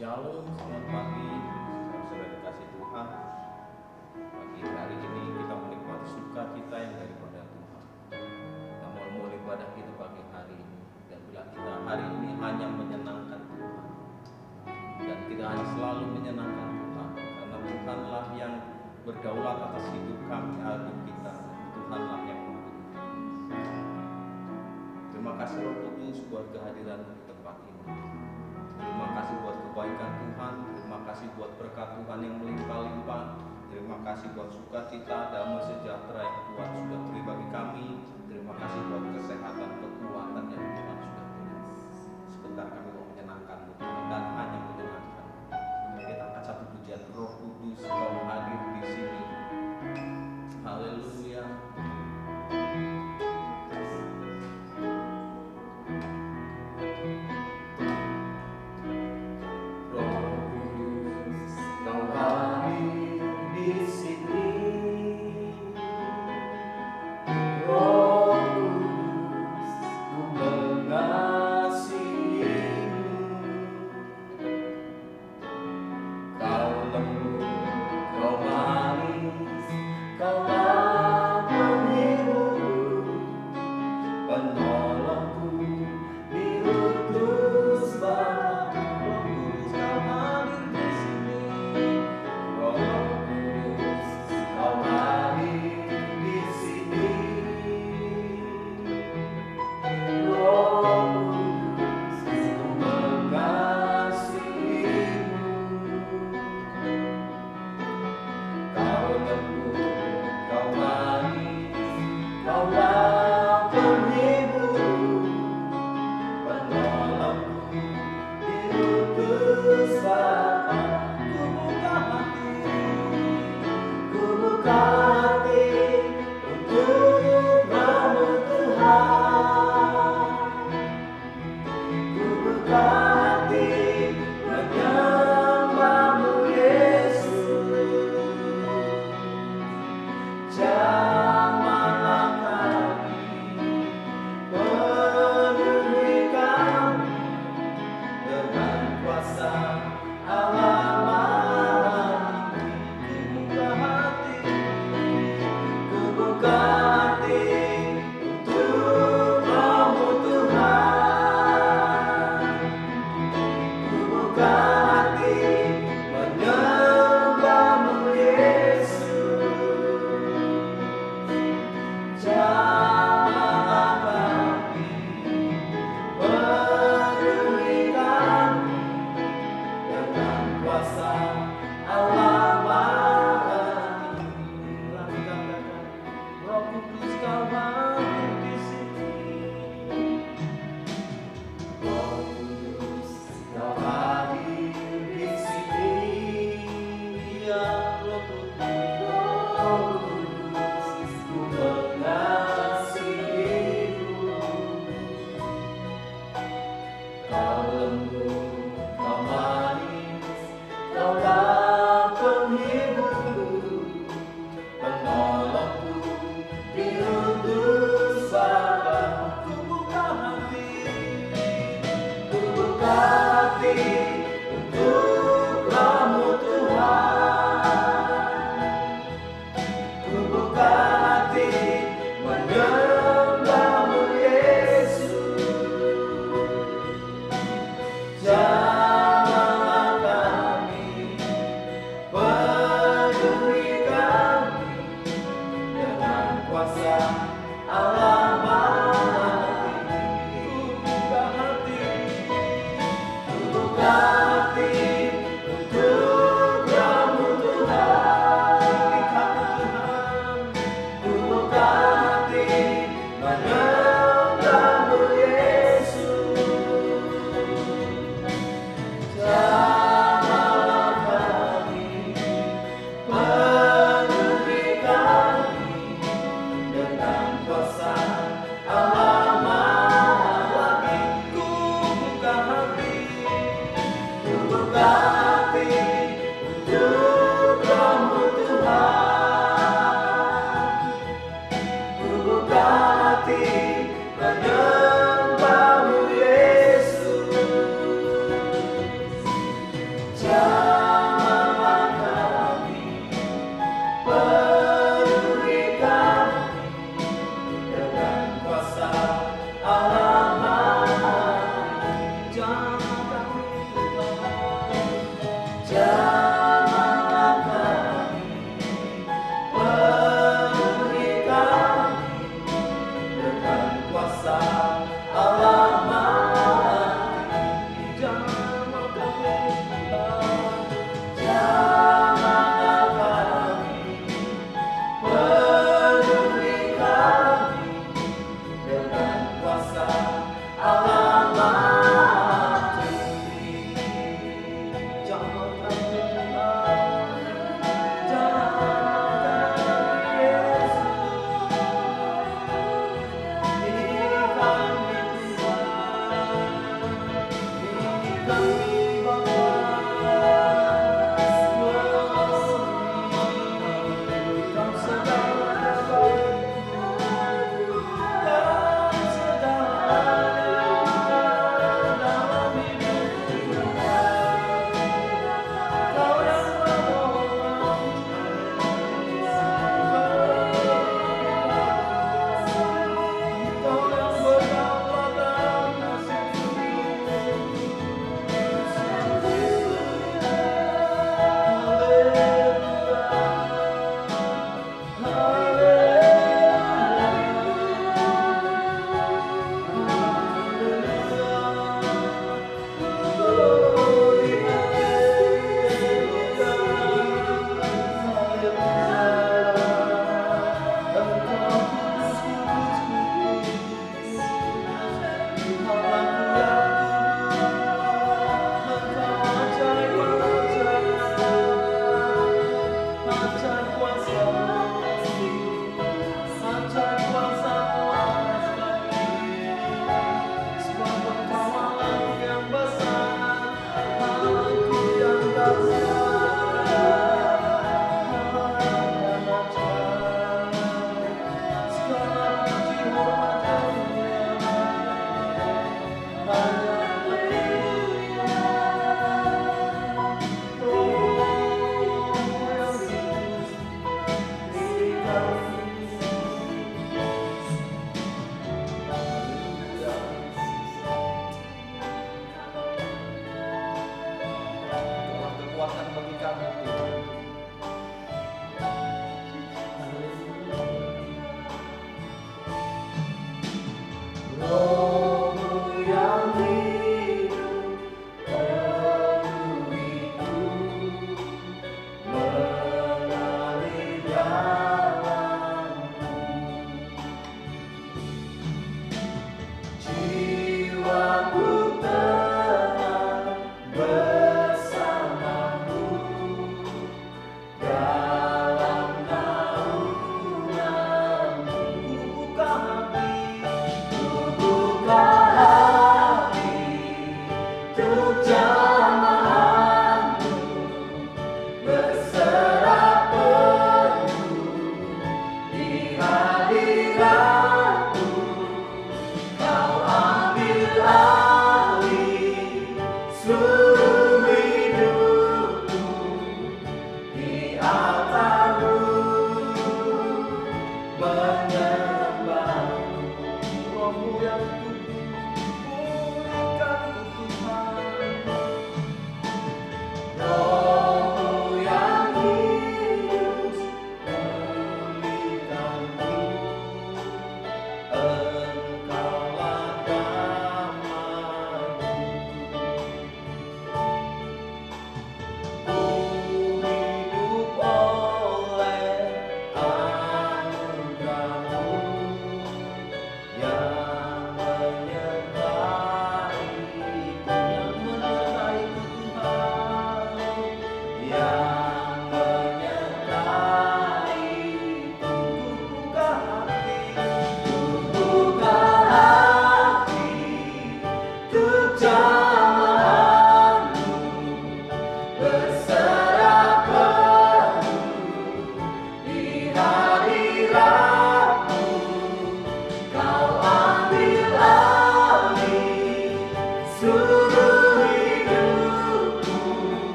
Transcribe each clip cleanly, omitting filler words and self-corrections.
Shalom, selamat pagi, saudara kasih Tuhan. Pagi hari ini kita menikmati sukacita yang daripada Tuhan. Kita mau mulai ibadah kita pagi hari ini. Dan bila kita hari ini hanya menyenangkan Tuhan, dan kita hanya selalu menyenangkan Tuhan, karena Tuhanlah yang berdaulat atas hidup kami, hidup kita. Tuhanlah yang memberi. Terima kasih Roh Kudus buat kehadiran di tempat ini. Terima kasih buat kebaikan Tuhan, terima kasih buat berkat Tuhan yang melimpah-limpah, terima kasih buat sukacita, damai sejahtera yang Tuhan sudah beri bagi kami, terima kasih buat kesehatan, kekuatan yang Tuhan sudah beri. Sebentar kami mau menyenangkan-Mu Tuhan, dan hanya menyenangkan. Kita angkat satu pujian, Roh Kudus Kau hadir di sini. Haleluya.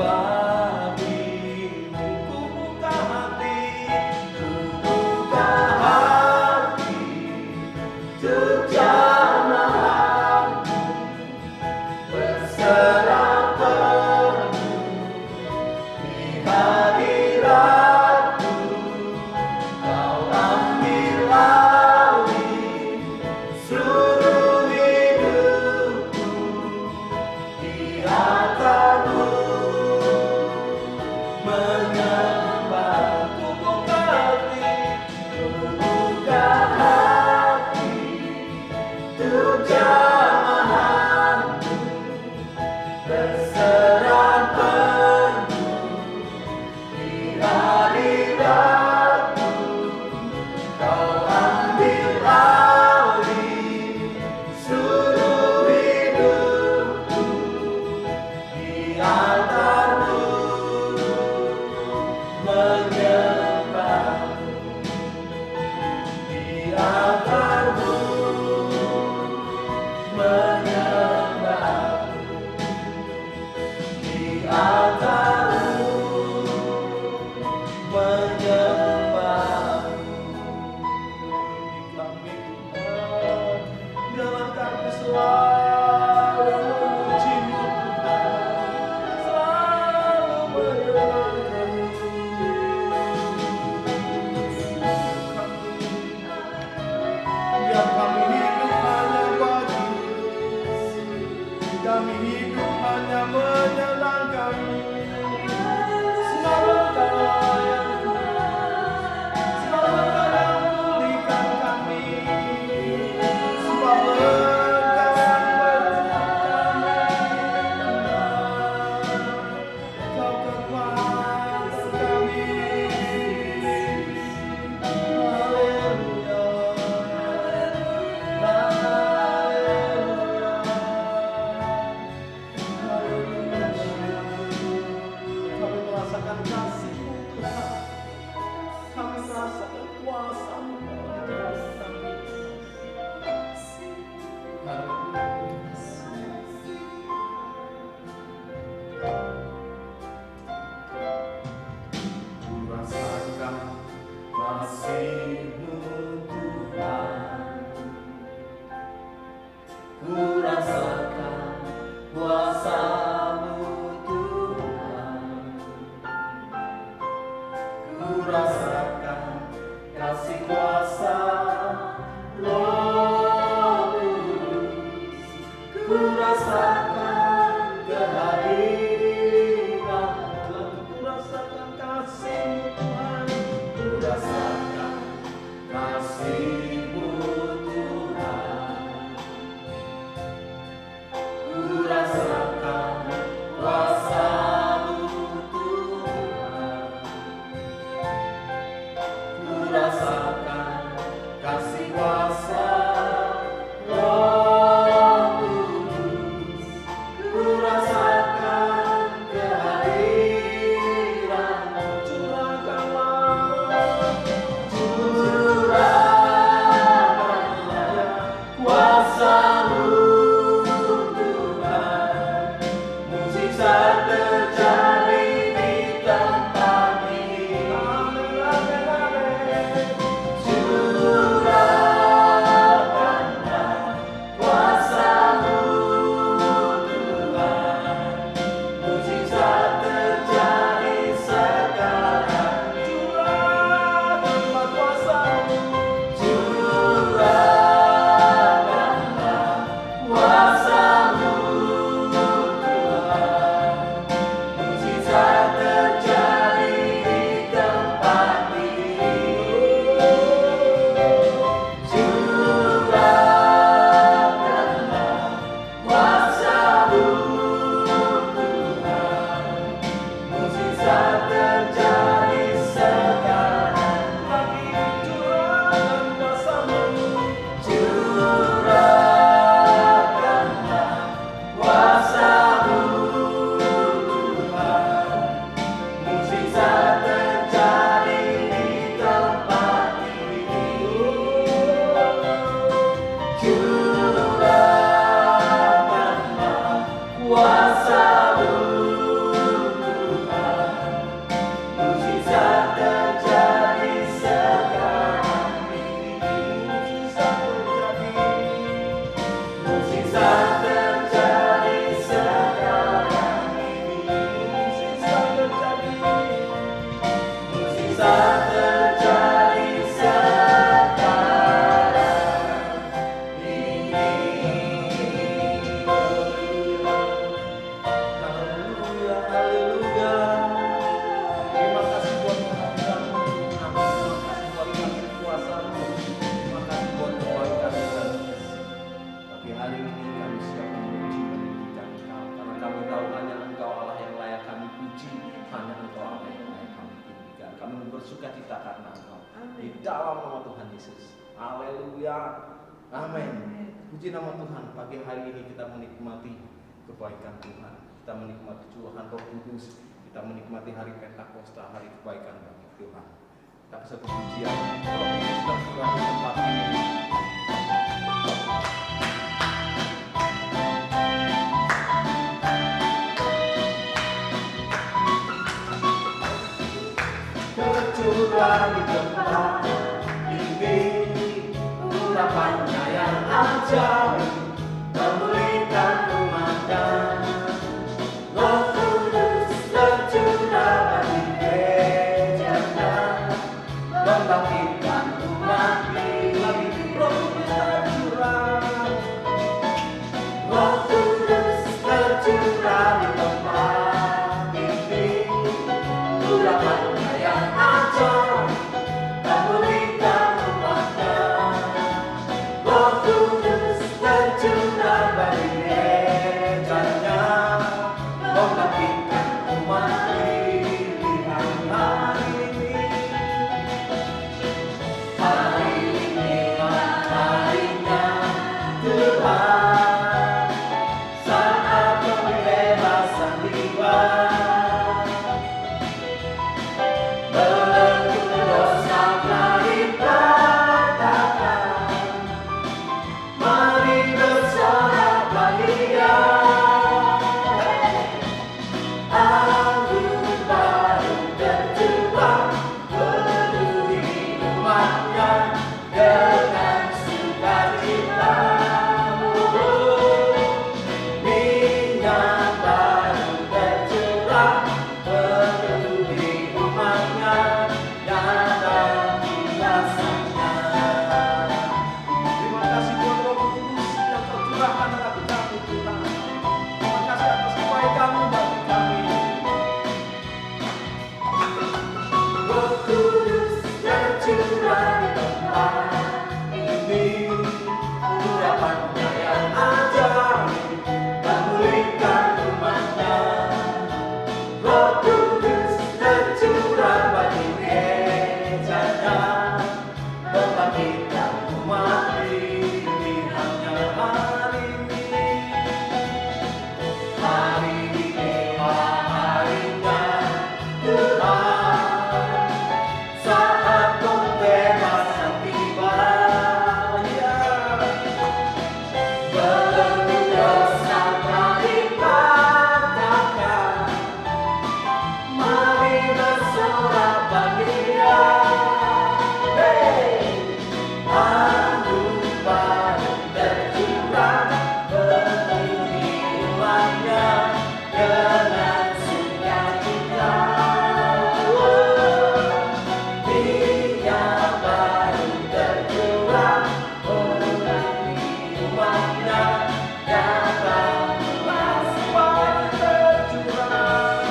bagimu. Ku buka hati untuk jamahanmu, berserah penuh di hadiratmu. Kau ambil alih seluruh hidupku, di altarmu menyembah. Ku buka hati untuk jamahanmu, berserah penuh di hadiratmu. Kau ambil alih seluruh hidupku, di altarmu menyembah, di altarmu menyembah, di altarmu menyembah. Kami Tuhan, biarlah kami selalu memuji-Mu Tuhan, selalu menyenangkan-Mu. Biar kami hidup hanya bagi-Mu, kami hidup hanya menyenangkan-Mu. Selalu Engkau yang kuat, selalu Engkau yang pulihkan kami, sebab Engkau yang bertahan kami, Kau kekuatan kami. Haleluya, kami merasakan kasih-Mu Tuhan, kami merasakan kuasa-Mu dalam hidup kami. Ku rasakan kasih-Mu Tuhan, ku rasakan kuasa-Mu Tuhan, ku rasakan kasih kuasa Roh Kudus, ku rasakan kehadiran-Mu. Ku rasakan kasih-Mu Tuhan, ku rasakan kasih-Mu Tuhan, ku rasakan kuasa-Mu Tuhan, ku rasakan kasih kuasa Roh Kudus, ku rasakan kehadiran-Mu. Curahkanlah kuasa-Mu Tuhan, mujizat terjadi di tempat ini. Curahkanlah kuasa-Mu Tuhan, mujizat terjadi sekarang. Curahkanlah kuasa-Mu, curahkanlah kuasa-Mu Tuhan, kita karena Engkau. Di dalam nama Tuhan Yesus. Haleluya. Amin. Puji nama Tuhan. Pagi hari ini kita menikmati kebaikan Tuhan. Kita menikmati curahan Roh Kudus. Kita menikmati hari Pentakosta, hari kebaikan bagi Tuhan. Kita satu pujian Roh Kudus dan curahan di tempat ini. Tercurah di tempat ini urapannya yang ajaib, memulihkan umatnya. Roh Kudus tercurah bagi gerejanya, membangkitkan umat lagi. Roh Kudus tercurah, Roh Kudus tercurah di tempat ini, urapannya yang ajaib, memulihkan umatnya. Roh Kudus tercurah bagi gerejanya, membangkitkan umat pilihan hari ini. Hari inilah harinya Tuhan, saat pembebasan tiba. Belenggu dosa telah dipatahkan, mari bersorak bagi Dia. Anggur baru tercurah, penuhi umatnya dengan sukacita. Minyak baru tercurah, penuhi umatnya dalam kuasanya. Terima kasih buat Roh Kudus yang Kau curahkan bagi kami Tuhan. Terima kasih atas kebaikan-Mu bagi kami. Roh Kudus tercurah di tempat ini, urapannya yang ajaib, memulihkan umatnya. Roh Kudus tercurah bagi gerejanya, membangkitkan umat pilihannya hari ini. Hari inilah harinya Tuhan, saat pembebasan tiba. Ya, belenggu dosa telah dipatahkan, mari bersorak bagi Dia. Anggur baru tercurah, penuhi umatnya dengan sukacita. Minyak baru tercurah, penuhi umatnya dalam kuasa tercurah.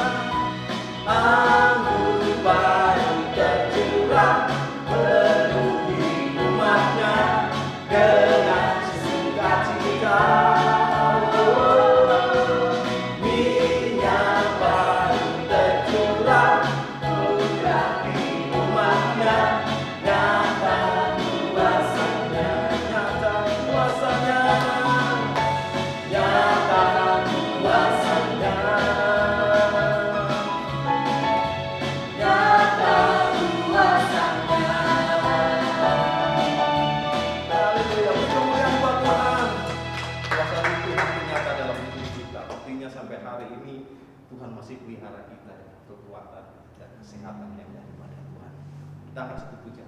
Anggur baru tercurah, penuhi umatnya dengan sukacita. Minyak baru tercurah, urapi umatnya, nyata kuasanya, nyata kuasanya, nyata kuasanya, nyata kuasanya. Haleluya, kemuliaan buat Tuhan. Kuasa Tuhan ternyata dalam hidup kita. Buktinya sampai hari ini Tuhan masih pelihara kita dengan kekuatan dan kesehatan yang daripada Tuhan. Kita akan satu pujian.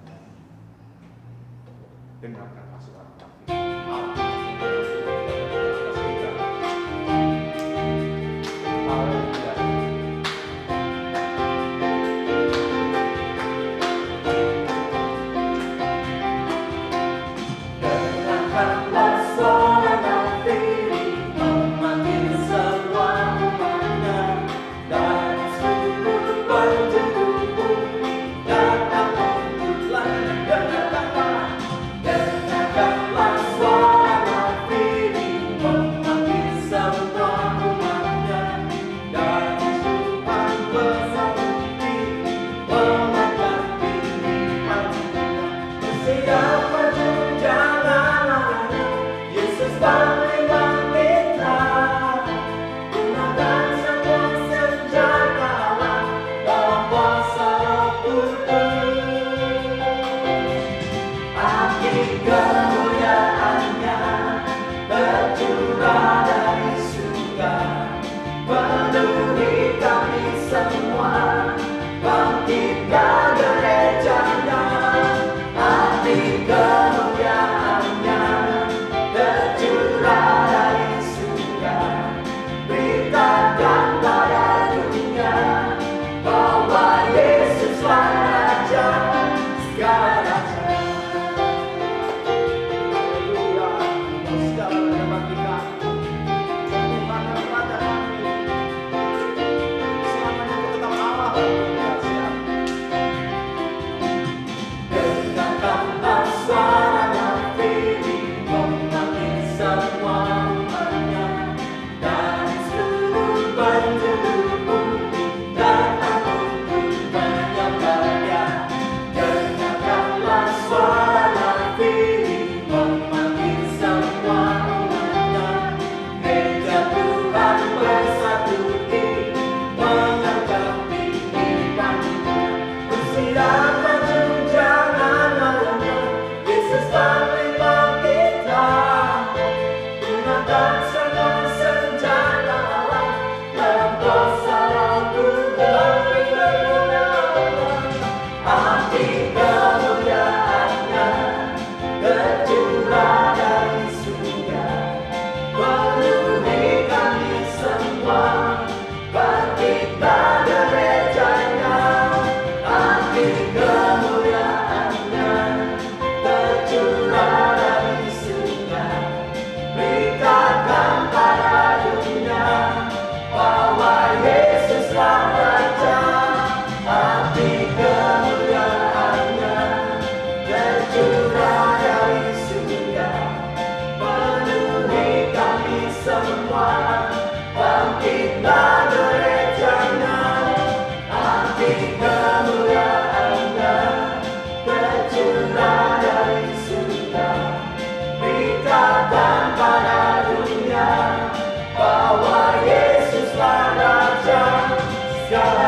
Dengarkanlah suara kami. Haleluya. Dengarkanlah suara nafiri, memanggil semua umatnya dan seluruh penjuru bumi datang untuklah. Dengarkanlah suara Dalam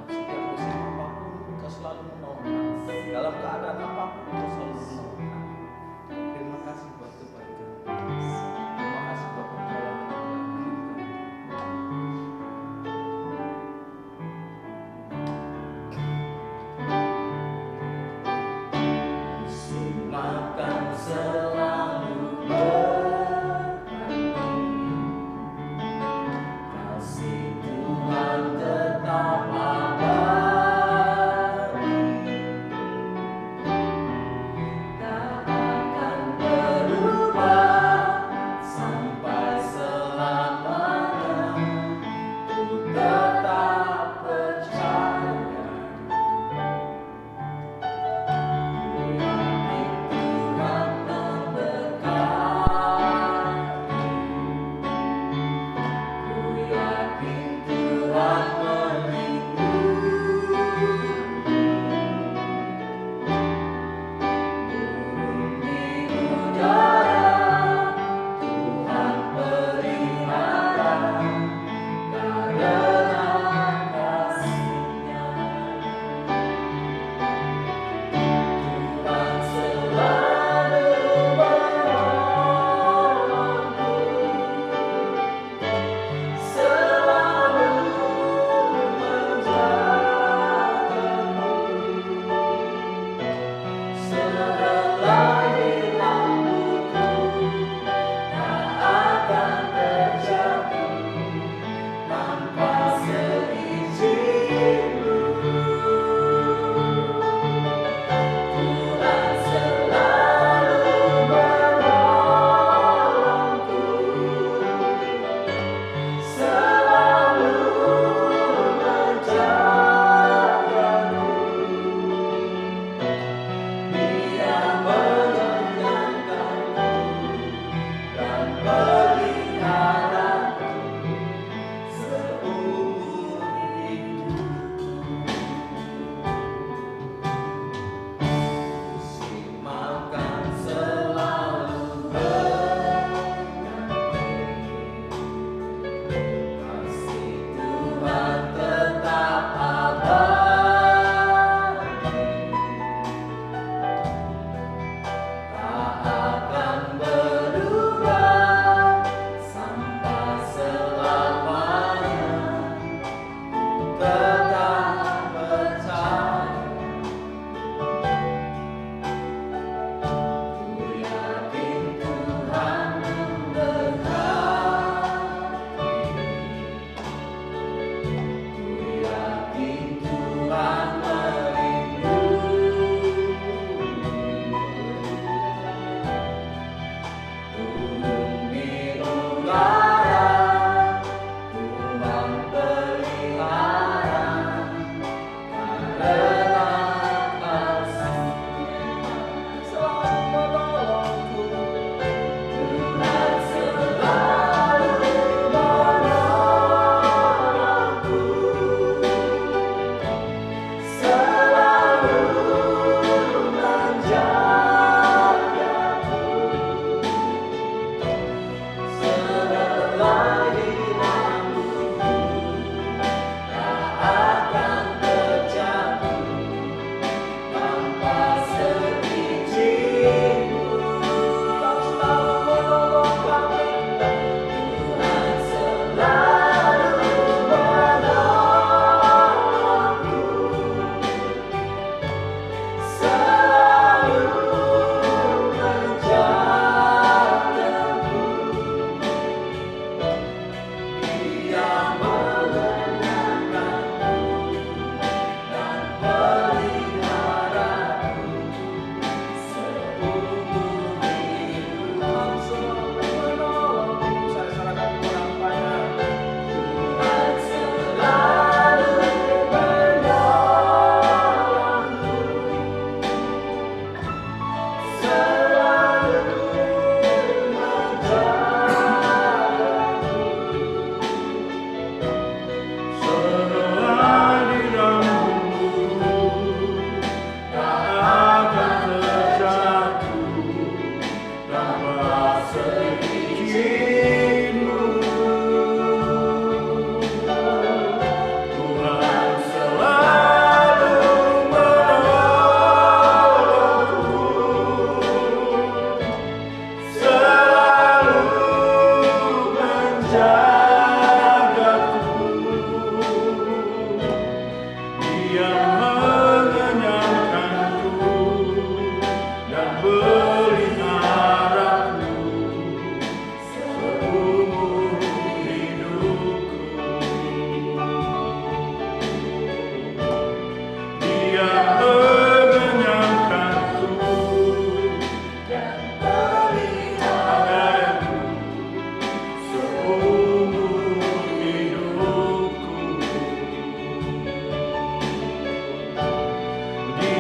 setiap musim apapun, Engkau selalu menolong kami.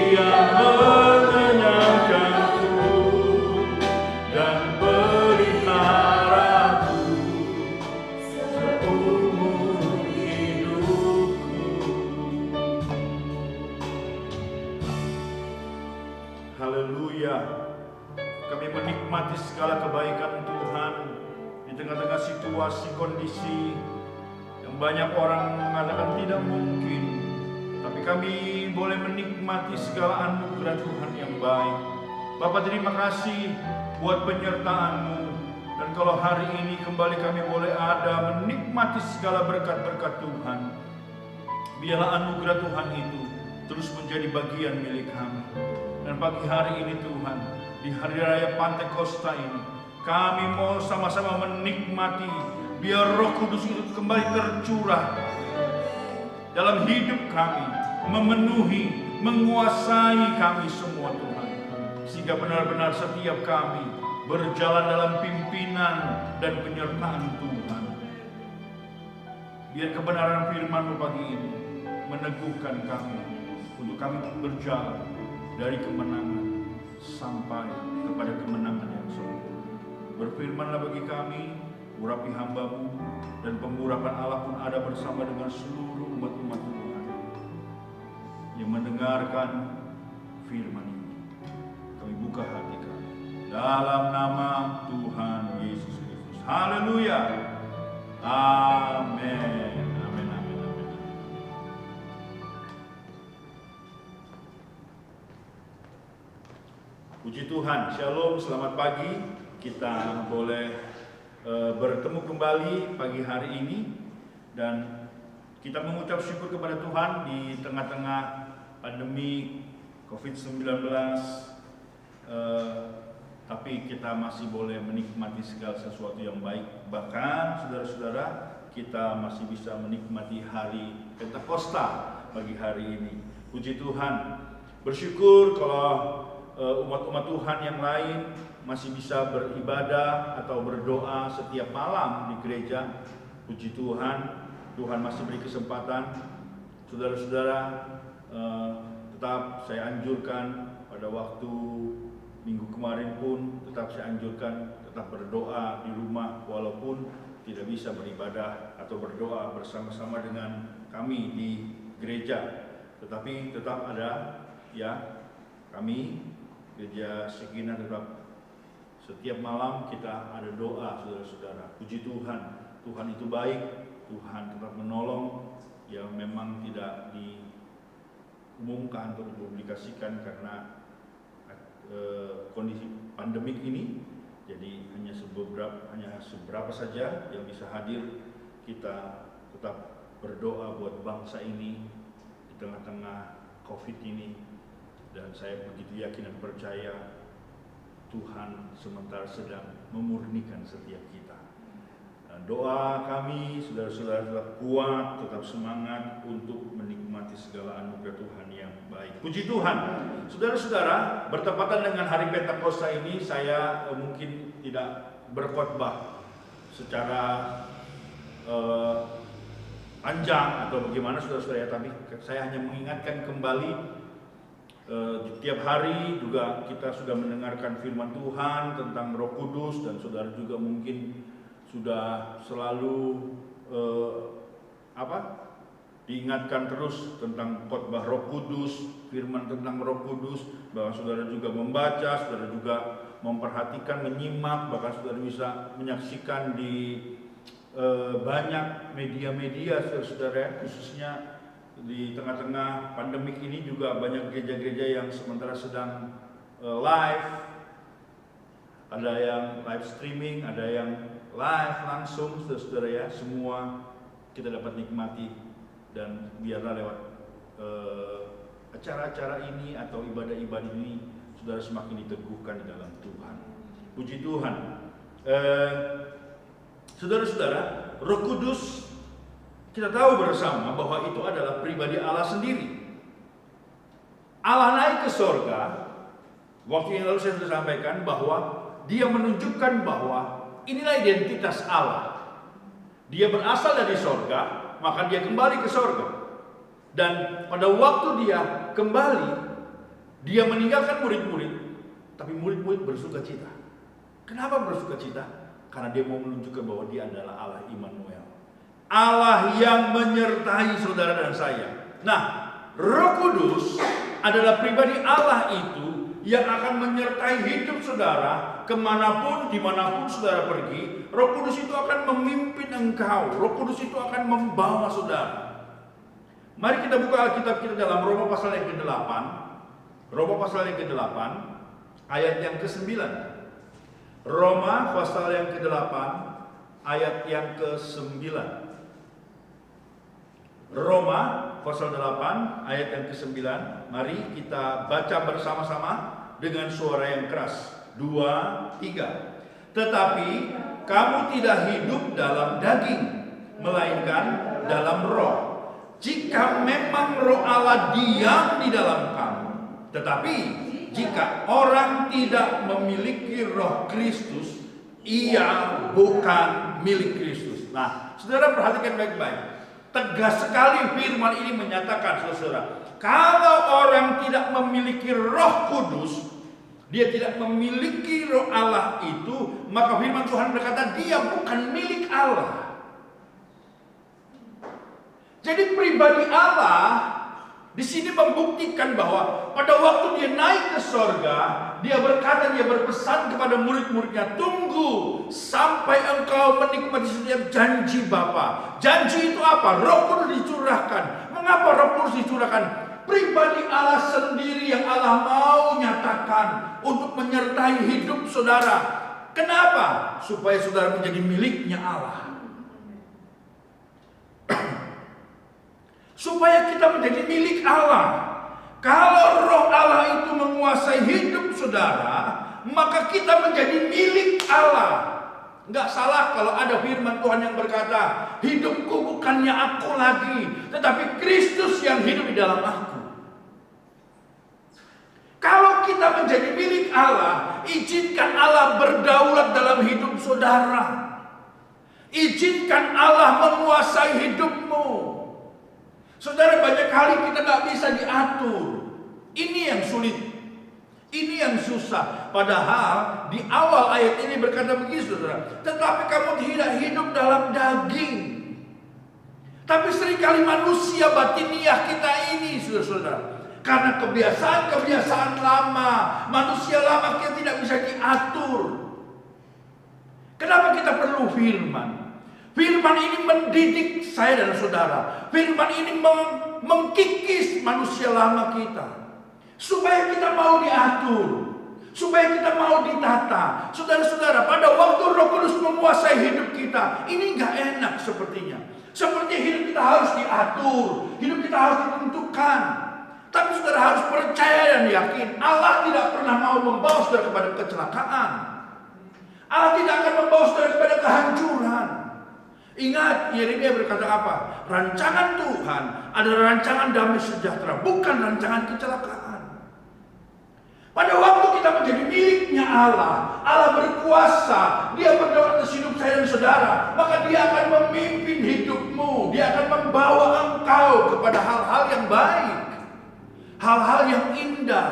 yang mengenyangkanku dan peliharaku seumur hidupku. Haleluya. Kami menikmati segala kebaikan Tuhan di tengah-tengah situasi kondisi yang banyak orang mengatakan tidak mungkin. Tapi kami boleh menikmati segala anugerah Tuhan yang baik. Bapa, terima kasih buat penyertaan-Mu. Dan kalau hari ini kembali kami boleh ada menikmati segala berkat-berkat Tuhan, biarlah anugerah Tuhan itu terus menjadi bagian milik kami. Dan pagi hari ini Tuhan, di hari raya Pantekosta ini, kami mau sama-sama menikmati biar Roh Kudus itu kembali tercurah dalam hidup kami, memenuhi, menguasai kami semua Tuhan. Sehingga benar-benar setiap kami berjalan dalam pimpinan dan penyertaan Tuhan. Biar kebenaran firman-Mu pagi ini meneguhkan kami untuk kami berjalan dari kemenangan sampai kepada kemenangan yang sempurna. Berfirmanlah bagi kami, urapi hamba-Mu, dan pengurapan Allah pun ada bersama dengan seluruh umat-umat Tuhan yang mendengarkan firman ini. Kami buka hati kami dalam nama Tuhan Yesus Kristus. Haleluya. Amin. Amin. Amin. Amin. Puji Tuhan. Shalom. Selamat pagi. Kita boleh bertemu kembali pagi hari ini, dan kita mengucap syukur kepada Tuhan di tengah-tengah pandemi COVID-19, tapi kita masih boleh menikmati segala sesuatu yang baik. Bahkan saudara-saudara, kita masih bisa menikmati hari Pentakosta pagi hari ini. Puji Tuhan. Bersyukur kalau umat-umat Tuhan yang lain masih bisa beribadah atau berdoa setiap malam di gereja. Puji Tuhan, Tuhan masih beri kesempatan. Saudara-saudara, tetap saya anjurkan pada waktu minggu kemarin pun tetap saya anjurkan tetap berdoa di rumah, walaupun tidak bisa beribadah atau berdoa bersama-sama dengan kami di gereja, tetapi tetap ada ya, kami gereja Sekinah tetap setiap malam kita ada doa, saudara-saudara. Puji Tuhan, Tuhan itu baik, Tuhan tetap menolong, yang memang tidak diumumkan atau dipublikasikan karena kondisi pandemik ini. Jadi hanya seberapa saja yang bisa hadir. Kita tetap berdoa buat bangsa ini di tengah-tengah COVID ini, dan saya begitu yakin dan percaya Tuhan sementara sedang memurnikan setiap kita. Dan doa kami, saudara-saudara, tetap kuat, tetap semangat untuk menikmati segala anugerah Tuhan yang baik. Puji Tuhan. Saudara-saudara, bertepatan dengan hari Pentakosta ini, saya mungkin tidak berkhotbah secara panjang atau bagaimana saudara-saudara, tapi saya hanya mengingatkan kembali. Tiap hari juga kita sudah mendengarkan firman Tuhan tentang Roh Kudus, dan saudara juga mungkin sudah selalu diingatkan terus tentang khotbah Roh Kudus, firman tentang Roh Kudus, bahwa saudara juga membaca, saudara juga memperhatikan, menyimak, bahkan saudara bisa menyaksikan di banyak media-media saudara, khususnya di tengah-tengah pandemik ini juga banyak gereja-gereja yang sementara sedang live, ada yang live streaming, ada yang live langsung, saudara ya, semua kita dapat nikmati. Dan biarlah lewat acara-acara ini atau ibadah-ibadah ini, saudara semakin diteguhkan di dalam Tuhan. Puji Tuhan. Saudara-saudara, Roh Kudus kita tahu bersama bahwa itu adalah pribadi Allah sendiri. Allah naik ke sorga. Waktu yang lalu saya sudah sampaikan bahwa Dia menunjukkan bahwa inilah identitas Allah. Dia berasal dari sorga, maka Dia kembali ke sorga. Dan pada waktu Dia kembali, Dia meninggalkan murid-murid, tapi murid-murid bersuka cita. Kenapa bersuka cita? Karena dia mau menunjukkan bahwa dia adalah Allah Immanuel, Allah yang menyertai saudara dan saya. Nah, Roh Kudus adalah pribadi Allah itu yang akan menyertai hidup saudara kemanapun, dimanapun saudara pergi. Roh Kudus itu akan memimpin engkau. Roh Kudus itu akan membawa saudara. Mari kita buka Alkitab kita dalam Roma pasal yang ke-8. Roma pasal yang ke-8 ayat yang ke-9. Roma pasal yang ke-8 ayat yang ke-9. Roma pasal 8 ayat yang ke-9. Mari kita baca bersama-sama dengan suara yang keras. 2, 3. Tetapi kamu tidak hidup dalam daging, melainkan dalam roh. Jika memang roh Allah diam di dalam kamu. Tetapi jika orang tidak memiliki roh Kristus, ia bukan milik Kristus. Nah, saudara perhatikan baik-baik. Tegas sekali firman ini menyatakan, saudara, kalau orang tidak memiliki Roh Kudus, dia tidak memiliki Roh Allah itu, maka firman Tuhan berkata dia bukan milik Allah. Jadi pribadi Allah di sini membuktikan bahwa pada waktu dia naik ke sorga, dia berkata, dia berpesan kepada murid-muridnya, tunggu sampai engkau menikmati setiap janji Bapa. Janji itu apa? Roh Kudus dicurahkan. Mengapa Roh Kudus dicurahkan? Pribadi Allah sendiri yang Allah mau nyatakan untuk menyertai hidup saudara. Kenapa? Supaya saudara menjadi miliknya Allah. Supaya kita menjadi milik Allah. Kalau roh Allah itu menguasai hidup saudara, maka kita menjadi milik Allah. Enggak salah kalau ada firman Tuhan yang berkata, hidupku bukannya aku lagi, tetapi Kristus yang hidup di dalam aku. Kalau kita menjadi milik Allah, izinkan Allah berdaulat dalam hidup saudara. Izinkan Allah menguasai hidupmu. Saudara, banyak kali kita gak bisa diatur. Ini yang sulit. Ini yang susah. Padahal di awal ayat ini berkata begini, saudara. Tetapi kamu tidak hidup dalam daging. Tapi seringkali manusia batiniah kita ini, saudara-saudara, karena kebiasaan-kebiasaan lama, manusia lama kita tidak bisa diatur. Kenapa kita perlu firman? Firman ini mendidik saya dan saudara. Firman ini mengkikis manusia lama kita. Supaya kita mau diatur. Supaya kita mau ditata. Saudara-saudara, pada waktu Roh Kudus menguasai hidup kita, ini gak enak sepertinya. Seperti hidup kita harus diatur. Hidup kita harus ditentukan. Tapi saudara harus percaya dan yakin, Allah tidak pernah mau membawa saudara kepada kecelakaan. Allah tidak akan membawa saudara kepada kehancuran. Ingat, Yeremia berkata apa? Rancangan Tuhan adalah rancangan damai sejahtera, bukan rancangan kecelakaan. Pada waktu kita menjadi miliknya Allah, Allah berkuasa, dia berdaulat atas hidup saya dan saudara, maka dia akan memimpin hidupmu, dia akan membawa engkau kepada hal-hal yang baik, hal-hal yang indah.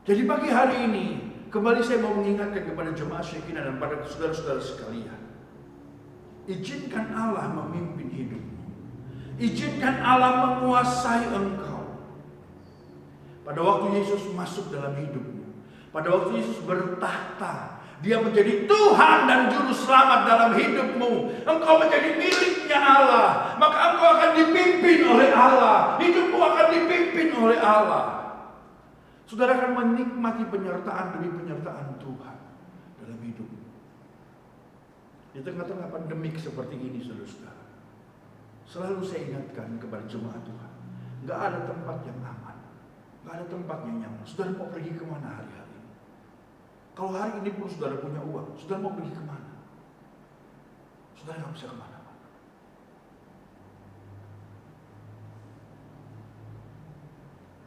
Jadi pagi hari ini, kembali saya mau mengingatkan kepada jemaat Shekinah dan pada saudara-saudara sekalian. Izinkan Allah memimpin hidupmu. Izinkan Allah menguasai engkau. Pada waktu Yesus masuk dalam hidupmu, pada waktu Yesus bertahta, dia menjadi Tuhan dan Juru Selamat dalam hidupmu. Engkau menjadi miliknya Allah, maka engkau akan dipimpin oleh Allah. Hidupmu akan dipimpin oleh Allah. Saudara akan menikmati penyertaan demi penyertaan Tuhan dalam hidupmu. Di tengah-tengah pandemik seperti ini, saudara-saudara, selalu saya ingatkan kepada jemaat Tuhan, gak ada tempat yang aman, gak ada tempat yang nyaman. Saudara mau pergi kemana hari-hari ini? Kalau hari ini pun saudara punya uang, saudara mau pergi kemana? Saudara gak bisa kemana-mana.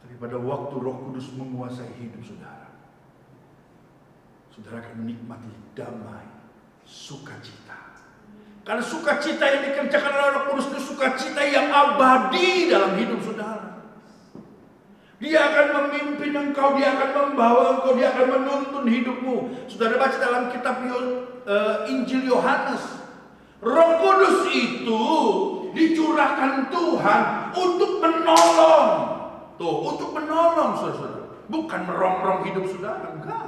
Tapi pada waktu Roh Kudus menguasai hidup saudara, saudara akan menikmati damai, sukacita. Karena sukacita yang dikerjakan oleh Roh Kudus itu sukacita yang abadi dalam hidup saudara. Dia akan memimpin engkau, dia akan membawa engkau, dia akan menuntun hidupmu. Saudara baca dalam kitab Injil Yohanes, Roh Kudus itu dicurahkan Tuhan untuk menolong. Tuh, untuk menolong saudara. Bukan merongrong hidup saudara, enggak.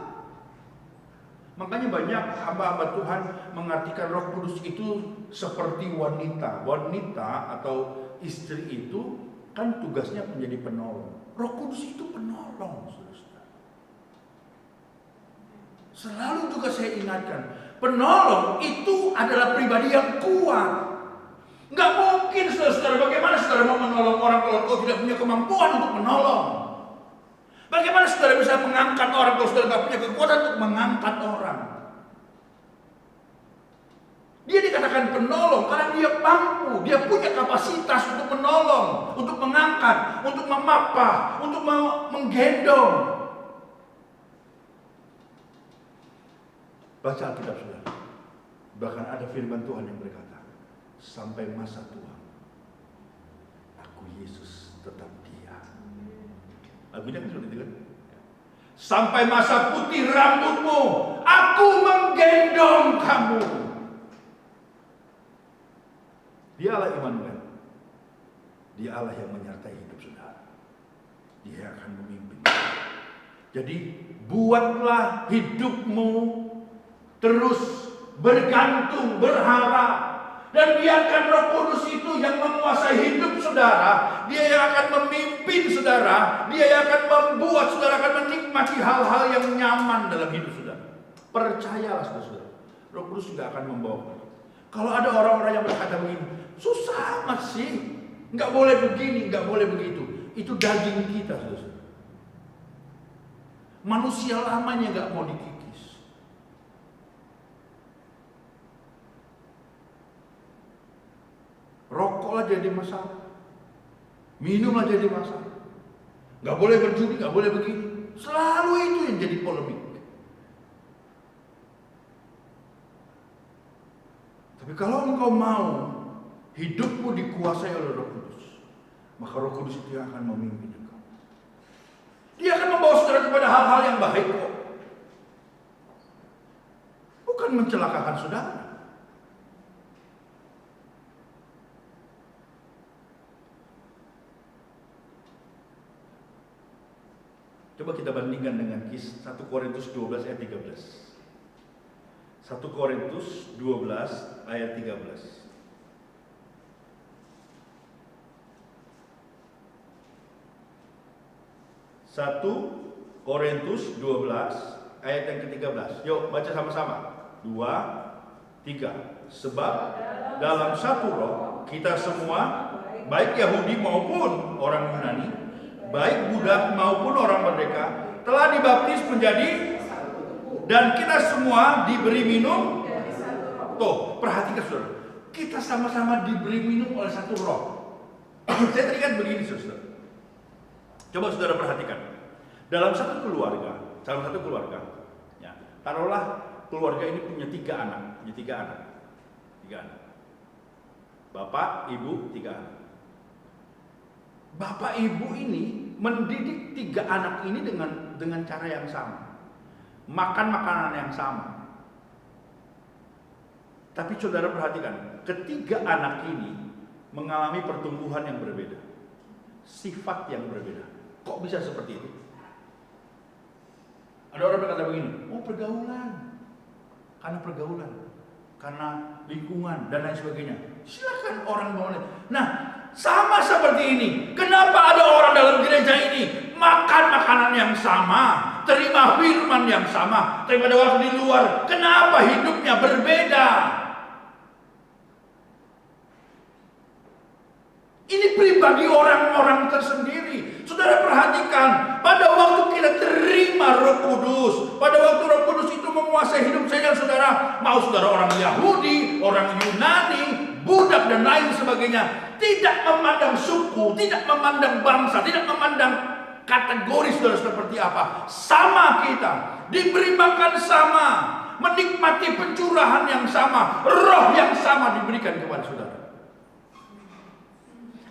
Makanya banyak hamba-hamba Tuhan mengartikan Roh Kudus itu seperti wanita. Wanita atau istri itu kan tugasnya menjadi penolong. Roh Kudus itu penolong, saudara. Selalu juga saya ingatkan, penolong itu adalah pribadi yang kuat. Nggak mungkin, saudara. Bagaimana saudara mau menolong orang kalau kau tidak punya kemampuan untuk menolong? Bagaimana saudara bisa mengangkat orang kalau saudara nggak punya kekuatan untuk mengangkat orang? Dia dikatakan penolong karena dia mampu, dia punya kapasitas untuk menolong, untuk mengangkat, untuk memapah, untuk menggendong. Baca Alkitab saudara. Bahkan ada firman Tuhan yang berkata, sampai masa tua, aku Yesus tetap dia. Lagunya kan seperti itu kan? Sampai masa putih rambutmu, aku menggendong kamu. Dia Allah Immanuel. Dia Allah yang menyertai hidup saudara. Dia akan memimpin. Jadi buatlah hidupmu terus bergantung, berharap, dan biarkan Roh Kudus itu yang menguasai hidup saudara. Dia yang akan memimpin saudara. Dia yang akan membuat saudara akan menikmati hal-hal yang nyaman dalam hidup saudara. Percayalah saudara. Roh Kudus juga akan membawa. Kalau ada orang-orang yang berkata begini, susah amat sih, nggak boleh begini, nggak boleh begitu. Itu daging kita, saudara. Manusia lamanya nggak mau dikikis. Rokoklah jadi masalah, minumlah jadi masalah. Nggak boleh berjudi, nggak boleh begini. Selalu itu yang jadi polemik. Tapi kalau engkau mau hidupmu dikuasai oleh Roh Kudus, maka Roh Kudus itu yang akan memimpin engkau. Dia akan membawa saudara kepada hal-hal yang baik kok. Bukan mencelakakan saudara. Coba kita bandingkan dengan kisah 1 Korintus 12 ayat 13. 1 Korintus 12 ayat 13. 1 Korintus 12 ayat yang ke-13. Yuk baca sama-sama. 2, 3. Sebab dalam satu roh kita semua, baik Yahudi maupun orang Yunani, baik budak maupun orang merdeka, telah dibaptis menjadi, dan kita semua diberi minum. Tuh, perhatikan saudara. Kita sama-sama diberi minum oleh satu roh. Saya teringat begini saudara. Coba saudara perhatikan. Dalam satu keluarga, ya, taruhlah keluarga ini punya 3 anak, punya 3 anak. Bapak, ibu, 3 anak. Bapak ibu ini mendidik 3 anak ini dengan cara yang sama. Makan makanan yang sama. Tapi saudara perhatikan, ketiga anak ini mengalami pertumbuhan yang berbeda. Sifat yang berbeda. Kok bisa seperti itu? Ada orang berkata begini, oh pergaulan. Karena pergaulan. Karena lingkungan dan lain sebagainya. Silakan orang mau. Nah, sama seperti ini. Kenapa ada orang dalam gereja ini makan makanan yang sama, terima firman yang sama, tapi pada waktu di luar, kenapa hidupnya berbeda? Ini pribadi orang-orang tersendiri. Saudara perhatikan, pada waktu kita terima Roh Kudus, pada waktu Roh Kudus itu menguasai hidup saya dan saudara, mau saudara orang Yahudi, orang Yunani, budak dan lain sebagainya, tidak memandang suku, tidak memandang bangsa, tidak memandang kategori saudara seperti apa, sama kita, diberi makan sama, menikmati pencurahan yang sama, roh yang sama diberikan kepada saudara.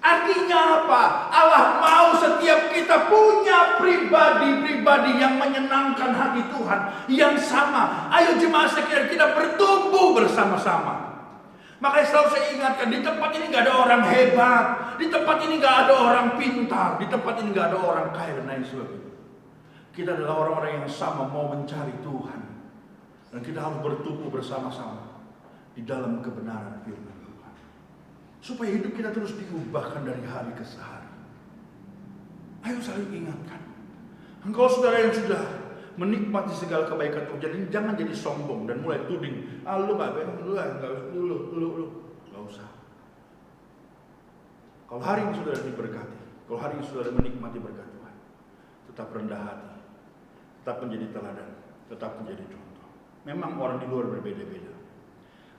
Artinya apa? Allah mau setiap kita punya pribadi-pribadi yang menyenangkan hati Tuhan, yang sama. Ayo jemaat sekalian, kita bertumbuh bersama-sama. Makanya selalu saya ingatkan, di tempat ini gak ada orang hebat, di tempat ini gak ada orang pintar, di tempat ini gak ada orang kaya dan lain sebagainya. Kita adalah orang-orang yang sama mau mencari Tuhan. Dan kita harus bertumbuh bersama-sama di dalam kebenaran firman Tuhan. Supaya hidup kita terus diubahkan dari hari ke hari. Ayo saling ingatkan. Engkau saudara yang sudah menikmati segala kebaikan Tuhan, jadi jangan jadi sombong dan mulai tuding. Lu gak baik, lu gak usah. Kalau hari ini saudara diberkati, kalau hari ini saudara menikmati berkat Tuhan, tetap rendah hati, tetap menjadi teladan, tetap menjadi contoh. Memang orang di luar berbeda-beda.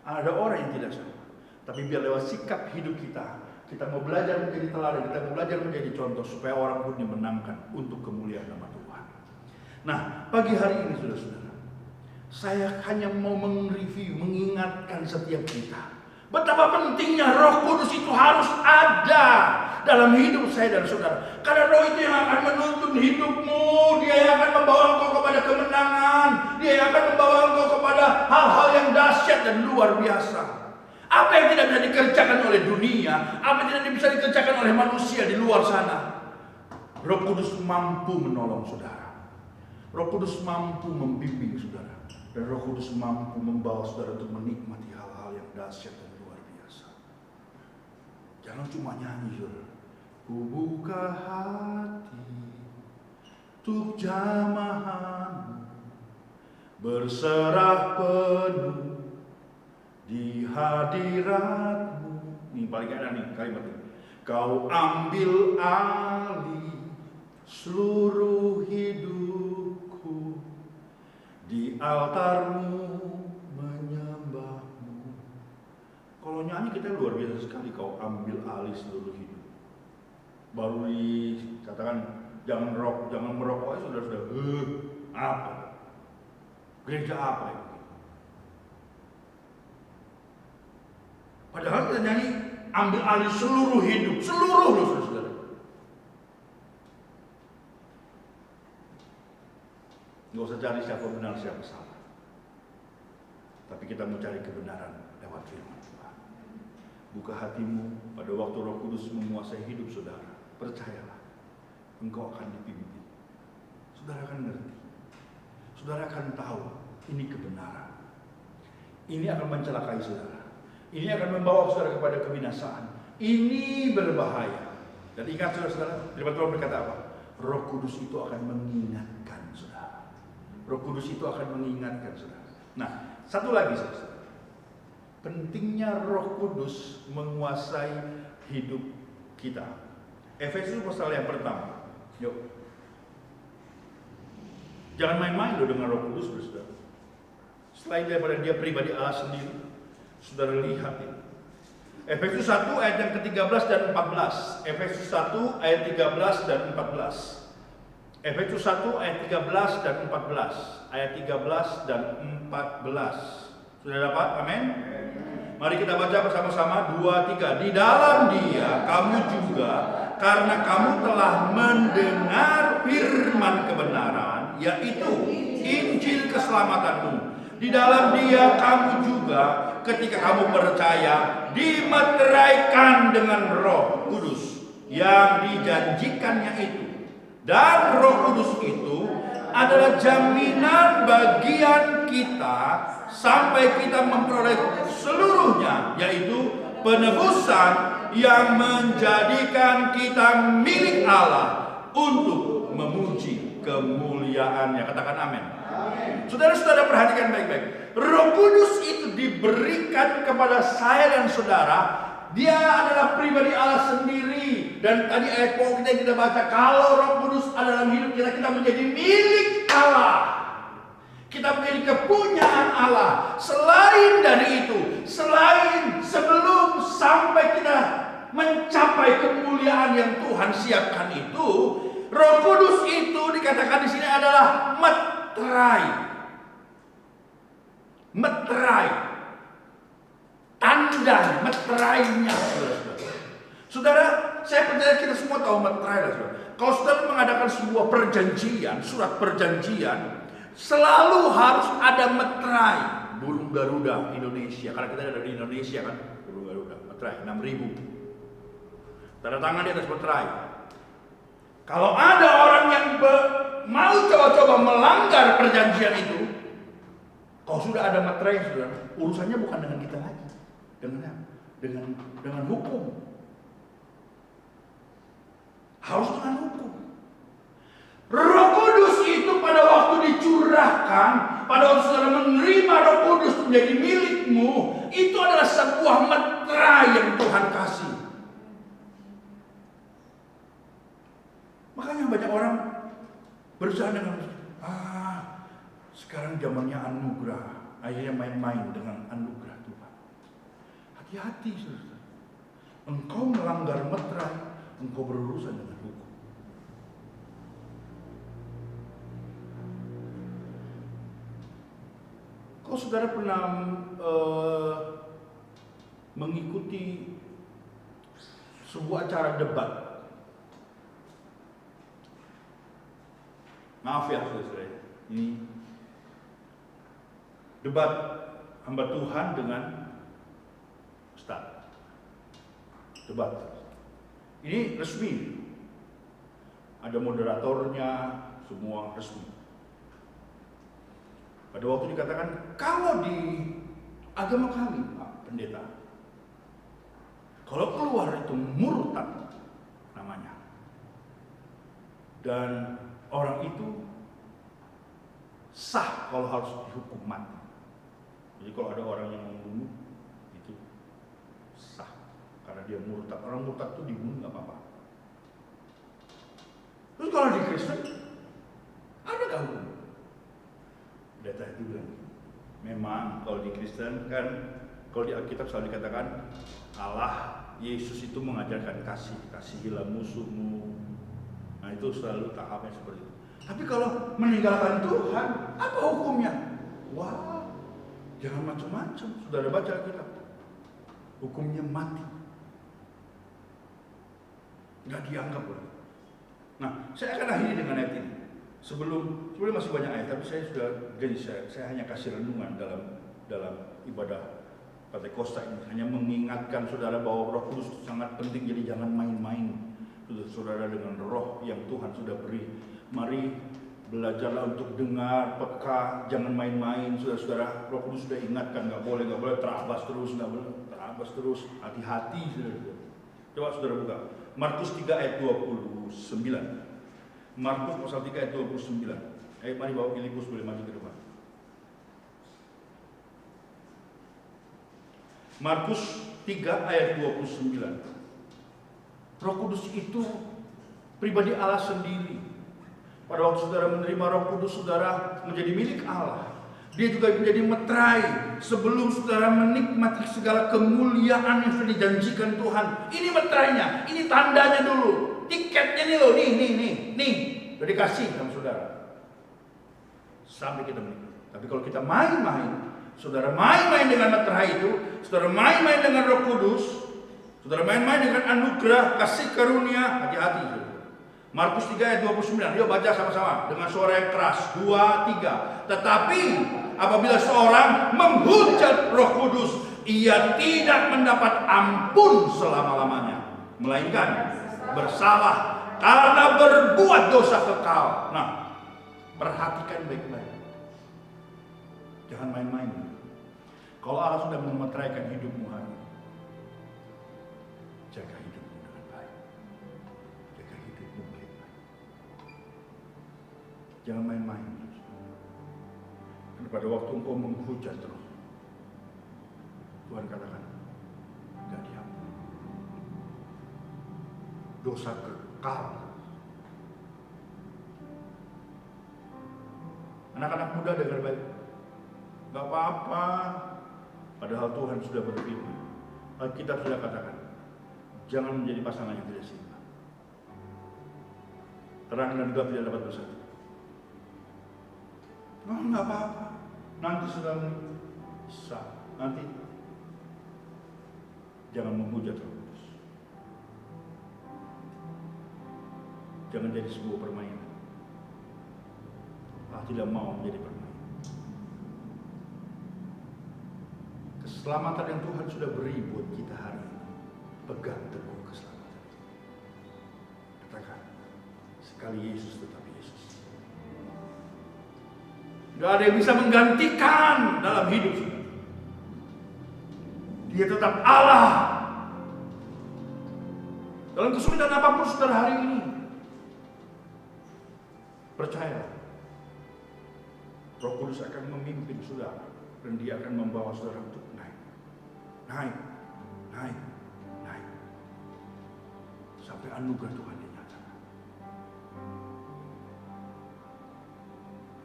Ada orang yang tidak sama, tapi biar lewat sikap hidup kita mau belajar menjadi teladan, kita mau belajar menjadi contoh supaya orang pun dimenangkan untuk kemuliaan nama Tuhan. Nah, pagi hari ini saudara-saudara, saya hanya mau mengingatkan setiap kita betapa pentingnya Roh Kudus itu harus ada dalam hidup saya dan saudara. Karena Roh itu yang akan menuntun hidupmu, Dia yang akan membawa engkau kepada kemenangan, Dia yang akan membawa engkau kepada hal-hal yang dahsyat dan luar biasa. Apa yang tidak bisa dikerjakan oleh dunia, apa yang tidak bisa dikerjakan oleh manusia di luar sana, Roh Kudus mampu menolong saudara. Roh Kudus mampu membimbing saudara, dan Roh Kudus mampu membawa saudara untuk menikmati hal-hal yang dahsyat dan luar biasa. Jangan cuma nyanyi saudara. Ku buka hati untuk jamahan, berserah penuh di hadiratmu. Ini paling enak nih kalimat ini. Kau ambil alih seluruh hidupku, di altarmu menyembahmu. Kalau nyanyi kita luar biasa sekali. Kau ambil alih seluruh hidup. Baru dikatakan jangan merokok, saudara-saudara. Apa? Gereja apa itu? Padahal kita nyanyi ambil alih seluruh hidup, seluruh loh saudara-saudara. Nggak usah cari siapa benar siapa salah, tapi kita mau cari kebenaran lewat firman Tuhan. Buka hatimu pada waktu Roh Kudus menguasai hidup saudara. Percayalah, engkau akan dipimpin. Saudara akan ngerti, saudara akan tahu ini kebenaran. Ini akan mencelakai saudara, ini akan membawa saudara kepada kebinasaan. Ini berbahaya. Dan ingat saudara-saudara, firman Tuhan berkata apa? Roh Kudus itu akan mengingatkan saudara. Roh Kudus itu akan mengingatkan saudara. Nah, satu lagi saudara. Pentingnya Roh Kudus menguasai hidup kita. Efesus pasal yang pertama. Yuk. Jangan main-main loh dengan Roh Kudus, saudara. Selain daripada Dia pribadi Allah sendiri, saudara lihat ini. Efesus 1 ayat yang ke-13 dan 14. Efesus 1 ayat 13 dan 14. Efesus 1 ayat 13 dan 14. Ayat 13 dan 14. Sudah dapat? Amin. Mari kita baca bersama-sama 2, 3. Di dalam Dia kamu juga, karena kamu telah mendengar firman kebenaran, yaitu Injil keselamatanmu. Di dalam Dia kamu juga, ketika kamu percaya, dimeteraikan dengan Roh Kudus yang dijanjikannya itu. Dan Roh Kudus itu adalah jaminan bagian kita sampai kita memperoleh seluruhnya, yaitu penebusan yang menjadikan kita milik Allah untuk memuji kemuliaannya. Katakan amin. Saudara-saudara perhatikan baik-baik. Roh Kudus itu diberikan kepada saya dan saudara. Dia adalah pribadi Allah sendiri. Dan tadi ayat pokok kita baca, kalau Roh Kudus ada dalam hidup kita, kita menjadi milik Allah. Kita menjadi kepunyaan Allah. Selain dari itu, selain sebelum sampai kita mencapai kemuliaan yang Tuhan siapkan itu, Roh Kudus itu dikatakan di sini adalah meterai, tanda meterainya, saudara. saya percaya kita semua tahu meterai lah, saudara. Kalau saudara mengadakan sebuah perjanjian, surat perjanjian, selalu harus ada meterai. Burung Garuda Indonesia, karena kita ada di Indonesia kan, burung Garuda, meterai 6.000. Tanda tangan di atas meterai. Kalau ada orang yang mau coba-coba melanggar perjanjian itu, kalau sudah ada meterai, saudara, urusannya bukan dengan kita lagi, dengan hukum. Harus dengan hukum. Roh Kudus itu pada waktu dicurahkan, pada waktu saudara menerima Roh Kudus menjadi milikmu, itu adalah sebuah meterai yang Tuhan kasih. Makanya banyak orang berusaha dengan sekarang zamannya anugerah, akhirnya main-main dengan anugerah Tuhan. Hati-hati, saudara. Engkau melanggar meterai, engkau berurusan dengan hukum. Kau saudara pernah mengikuti sebuah acara debat? Maaf ya saudara, ini debat hamba Tuhan dengan Ustaz. Debat. Ini resmi. Ada moderatornya, semua resmi. Pada waktu dikatakan, kalau di agama kami, Pak Pendeta, kalau keluar itu murtad namanya. Dan orang itu sah kalau harus dihukum mati. Jadi kalau ada orang yang membunuh, itu sah. Karena dia murtad. Orang murtad itu dibunuh nggak apa-apa. Terus kalau di Kristen, ada nggak hukum? Pendeta itu bilang, memang kalau di Kristen kan, kalau di Alkitab selalu dikatakan Allah, Yesus itu mengajarkan kasih, kasihilah musuhmu. Nah itu selalu tahapnya seperti itu. Tapi kalau meninggalkan Tuhan, apa hukumnya? Wah, jangan macam-macam. Saudara baca Alkitab, hukumnya mati, nggak dianggap loh. Nah, saya akan akhiri dengan ayat ini. Sebelum masih banyak ayat, tapi saya sudah jadi saya hanya kasih renungan dalam ibadah Pentakosta ini, hanya mengingatkan saudara bahwa Roh Kudus sangat penting. Jadi jangan main-main saudara dengan roh yang Tuhan sudah beri. Mari belajarlah untuk dengar, peka, jangan main-main. Saudara-saudara, Roh Kudus sudah ingatkan, nggak boleh terabas terus, hati-hati saudara. Coba saudara buka Markus 3 ayat 29. Markus pasal 3 ayat 29. Mari bawa Filipus boleh maju ke depan. Markus 3 ayat 29. Roh Kudus itu pribadi Allah sendiri. Pada waktu saudara menerima Roh Kudus, saudara menjadi milik Allah. Dia juga menjadi meterai sebelum saudara menikmati segala kemuliaan yang sudah dijanjikan Tuhan. Ini meterainya, ini tandanya dulu. Tiketnya nih loh, nih. Sudah dikasih sama saudara. Sampai kita menikmati. Tapi kalau kita main-main, saudara main-main dengan meterai itu, saudara main-main dengan Roh Kudus, saudara main-main dengan anugerah, kasih karunia, hati-hati saudara. Markus 3 ayat 29, yuk baca sama-sama dengan suara yang keras. 2, 3. Tetapi apabila seorang menghujat Roh Kudus, ia tidak mendapat ampun selama-lamanya, melainkan bersalah karena berbuat dosa kekal. Nah, perhatikan baik-baik. Jangan main-main. Kalau Allah sudah memeteraikan hidupmu hari ini, jaga hidupmu dengan baik. Jaga hidupmu baik-baik. Jangan main-main. Karena pada waktu engkau menghujat terus, Tuhan katakan, gak diampuni. Dosa kekal. Anak-anak muda dengar baik. Gak apa-apa. Padahal Tuhan sudah berfirman. Alkitab sudah katakan, jangan menjadi pasangan yang tidak seimbang. Terang dan gelap tidak dapat bersatu. Oh, gak apa-apa. Nanti sudah sah. Nanti jangan menghujat Roh Kudus. Jangan jadi sebuah permainan. Allah tidak mau menjadi permainan. Keselamatan yang Tuhan sudah beri buat kita hari ini, pegang teguh keselamatan. Katakan, sekali Yesus tetap Yesus. Gak ada yang bisa menggantikan dalam hidup saudara. Dia tetap Allah. Dalam kesulitan apapun saudara hari ini, percayalah, Roh Kudus akan memimpin saudara dan Dia akan membawa saudara untuk naik, naik, sampai anugerah Tuhan dinyatakan.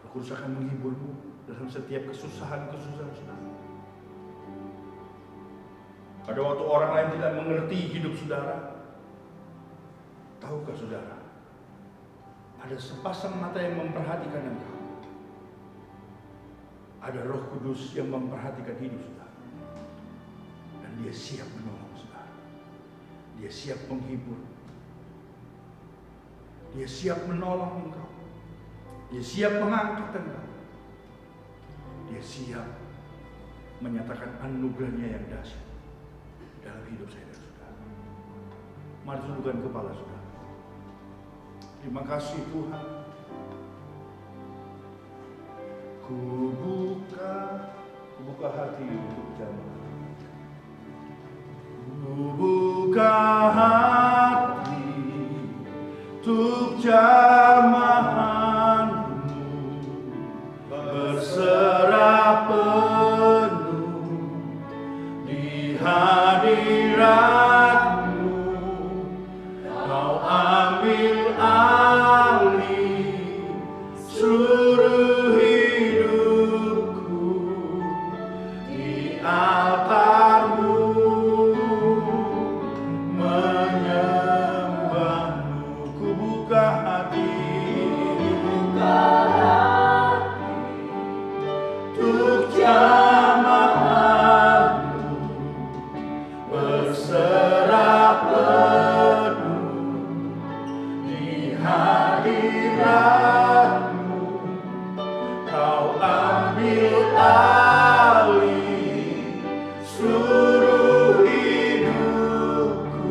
Roh Kudus akan menghiburmu dalam setiap kesusahan saudara. Pada waktu orang lain tidak mengerti hidup saudara, tahukah saudara, ada sepasang mata yang memperhatikan engkau. Ada Roh Kudus yang memperhatikan hidup saudara. Dan Dia siap menolong saudara. Dia siap menghibur. Dia siap menolong engkau. Dia siap mengangkat engkau. Dia siap menyatakan anugerahnya yang dahsyat dalam hidup saya dan saudara. Mari tundukkan kepala saudara. Terima kasih Tuhan. Ku buka hati untuk jamaah. Ku buka hati untuk jamaah-Mu, berserah penuh di hadirat-Mu. Kau ambil alih seluruh hidupku di altar-Mu, menyembah-Mu. Ku buka hati untuk jamaah-Mu, berserah penuh di hadirat-Mu. Kau ambil alih seluruh hidupku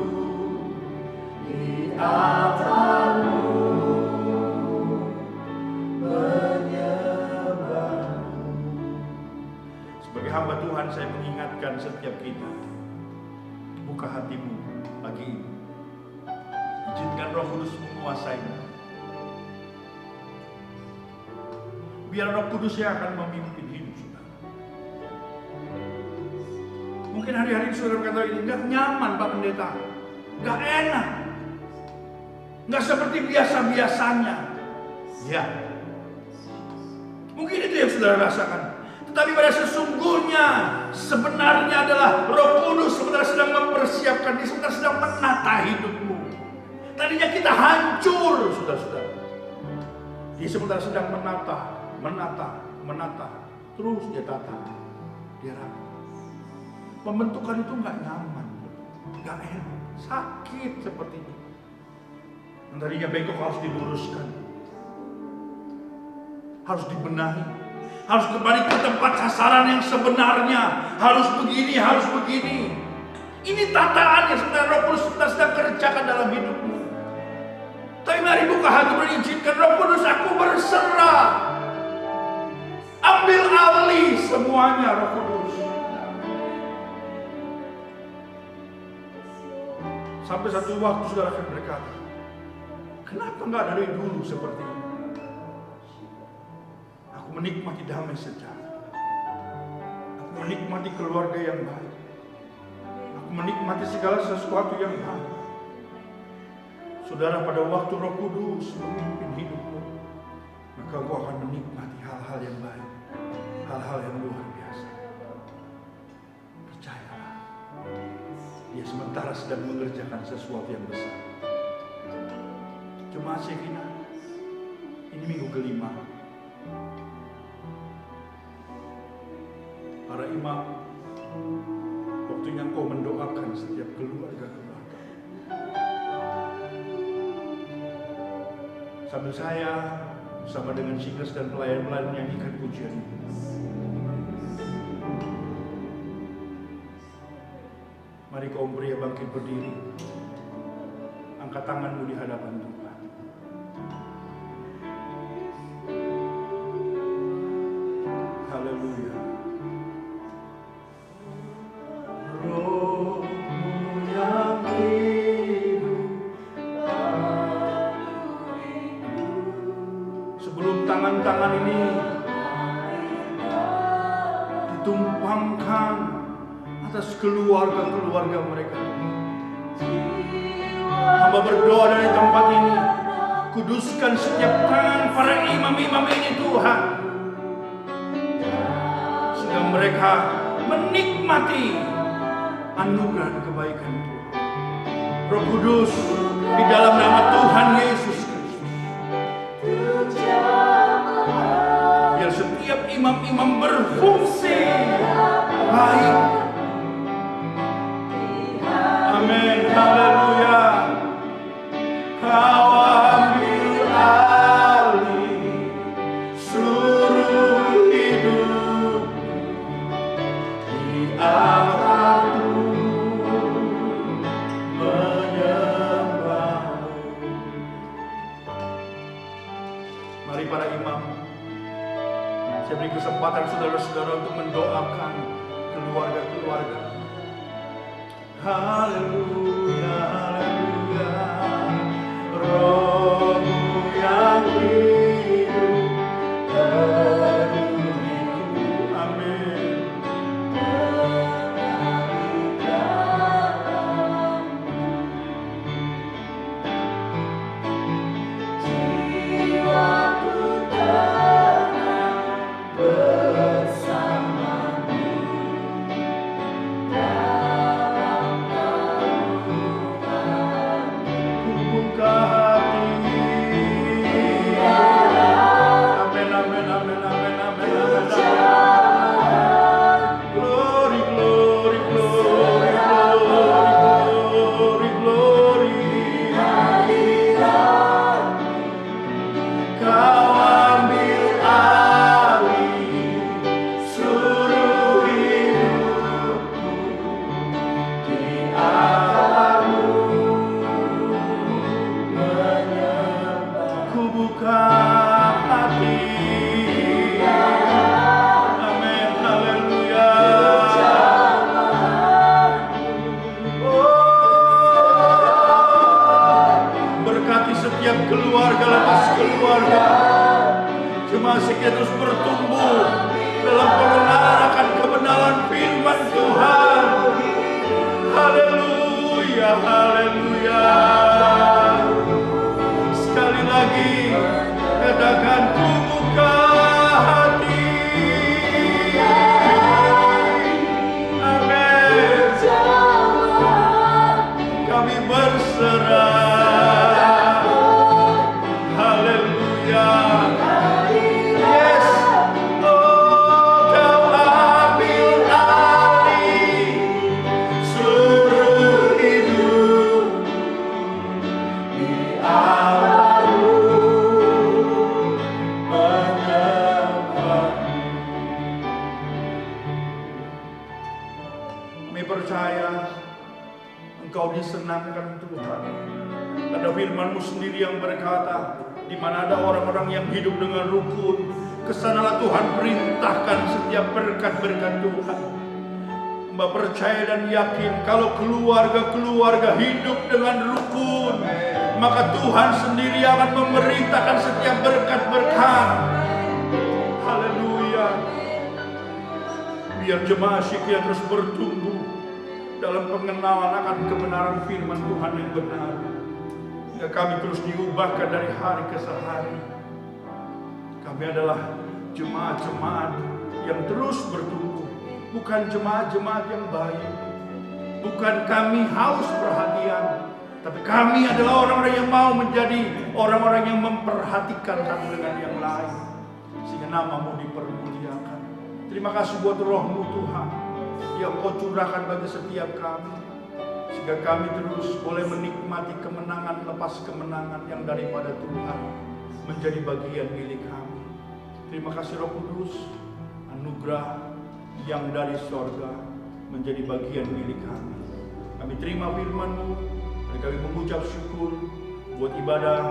di altar-Mu, menyembah-Mu. Sebagai hamba Tuhan, saya mengingatkan setiap kita, buka hatimu pagi ini. Izinkan Roh Kudus menguasaimu. Biar Roh Kudus yang akan memimpin hidup saudara. Mungkin hari-hari ini saudara berkata ini, gak nyaman Pak Pendeta, gak enak, gak seperti biasa-biasanya. Ya, mungkin itu yang saudara rasakan. Tetapi pada sesungguhnya, sebenarnya adalah Roh Kudus sebenarnya sedang mempersiapkan, Dia sebenarnya sedang menata hidupmu. Tadinya kita hancur, saudara-saudara. Dia sebenarnya sedang menata. Terus Dia tata. Dia rata. Pembentukan itu gak nyaman, gak enak, sakit seperti ini. Yang tadinya bengkok harus diluruskan, harus dibenahi, harus kembali ke tempat sasaran yang sebenarnya. Harus begini, harus begini. Ini tataan yang sebenarnya Roh Kudus sedang kerjakan dalam hidupmu. Tapi mari buka hati, berizinkan Roh Kudus, aku berserah. Ambil alih semuanya Roh Kudus. Sampai satu waktu saudara akan berkata, kenapa enggak dari dulu seperti ini? Aku menikmati damai sejahtera. Aku menikmati keluarga yang baik. Aku menikmati segala sesuatu yang baik. Saudara, pada waktu Roh Kudus memimpin hidupmu, maka engkau akan menikmati hal-hal yang baik, hal-hal yang luar biasa. Percayalah, Dia sementara sedang mengerjakan sesuatu yang besar. Jemaat Shekhinah, ini minggu kelima. Para imam, waktunya engkau mendoakan setiap keluarga-keluarga. Sambil saya bersama dengan singers dan pelayan-pelayan menyanyikan pujian ini. Mari kaum pria bangkit berdiri. Angkat tanganmu di hadapan Tuhan. Haleluya. Rohmu yang hidup. Sebelum tangan-tangan ini ditumpangkan atas keluarga-keluarga mereka, hamba berdoa dari tempat ini, kuduskan setiap tangan para imam-imam ini Tuhan, sehingga mereka menikmati anugerah dan kebaikan Tuhan. Roh Kudus, di dalam nama Tuhan Yesus Kristus, biar setiap imam-imam berfungsi baik. Amin, haleluya. Kau ambil alih seluruh hidup di alatku menyembahmu. Mari para imam, saya beri kesempatan saudara-saudara untuk mendoakan keluarga-keluarga. Haleluya, haleluya. Rohmu yang hidup penuhiku. Amin. Jiwaku tenang bersamamu. Buka hati. Amin, amin, amin, amin, amin, amin. Glory, glory, glory, glory, glory, glory. Kau ambil alih seluruh hidupku di alatmu. Ku buka hati. Amin, haleluya. Oh, berkati setiap keluarga lepas keluarga. Jemaat sekian terus bertumbuh dalam pengenalan akan kebenaran firman Tuhan. Haleluya, haleluya. Sekali lagi katakan, ku buka hati. Amin. Kami berserah. Haleluya. Yes. Oh, kau ambil alih seluruh hidup di alatmu menyembahmu. Kami percaya Engkau disenangkan Tuhan. Ada firman-Mu sendiri yang berkata, di mana ada orang-orang yang hidup dengan rukun, kesanalah Tuhan perintahkan setiap berkat-berkat Tuhan. Mbak percaya dan yakin kalau keluarga-keluarga hidup dengan rukun, maka Tuhan sendiri akan memerintahkan setiap berkat-berkat. Haleluya. Biar jemaat Syikia terus bertumbuh dalam pengenalan akan kebenaran firman Tuhan yang benar. Ya, kami terus diubahkan dari hari ke hari. Kami adalah jemaat-jemaat yang terus bertumbuh, bukan jemaat-jemaat yang baik. Bukan kami haus perhatian, tapi kami adalah orang-orang yang mau menjadi orang-orang yang memperhatikan satu dengan yang lain, sehingga nama-Mu dipermuliakan. Terima kasih buat Roh-Mu Tuhan yang Kau curahkan bagi setiap kami, sehingga kami terus boleh menikmati kemenangan lepas kemenangan yang daripada Tuhan. menjadi bagian milik kami. Terima kasih Roh Kudus, anugerah yang dari sorga menjadi bagian milik kami. Kami terima firman-Mu dan kami mengucap syukur buat ibadah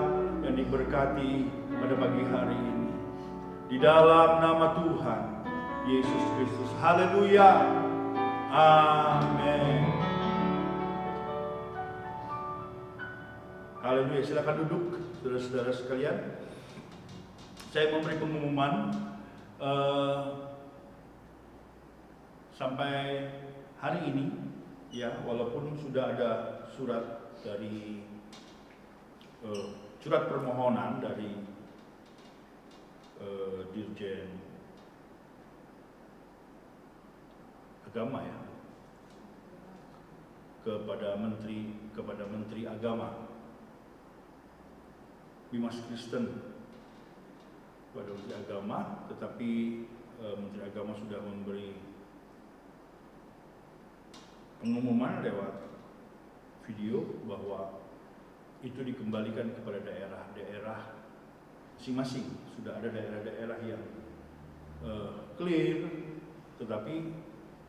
yang diberkati pada pagi hari ini. Di dalam nama Tuhan Yesus Kristus. Haleluya. Amin. Haleluya. Silakan duduk, saudara-saudara sekalian. Saya memberi pengumuman sampai hari ini, ya, walaupun sudah ada surat dari surat permohonan dari Dirjen Agama, ya, kepada Menteri Agama Bimas Kristen, kepada Menteri Agama, tetapi Menteri Agama sudah memberi pengumuman lewat video bahwa itu dikembalikan kepada daerah-daerah masing-masing. Sudah ada daerah-daerah yang clear, tetapi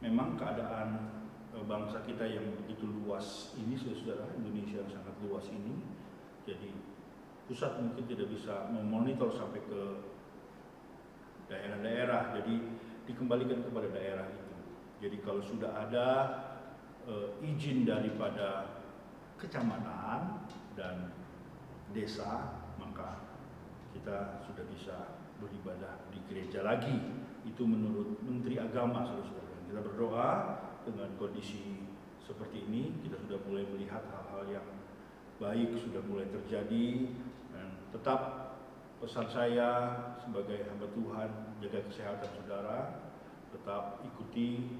memang keadaan bangsa kita yang begitu luas ini, saudara, Indonesia yang sangat luas ini, jadi pusat mungkin tidak bisa memonitor sampai ke daerah-daerah, jadi dikembalikan kepada daerah itu. Jadi kalau sudah ada izin daripada kecamatan dan desa, maka kita sudah bisa beribadah di gereja lagi. Itu menurut Menteri Agama, saudara-saudara. Kita berdoa dengan kondisi seperti ini, kita sudah mulai melihat hal-hal yang baik sudah mulai terjadi. Dan tetap pesan saya sebagai hamba Tuhan, jaga kesehatan saudara, tetap ikuti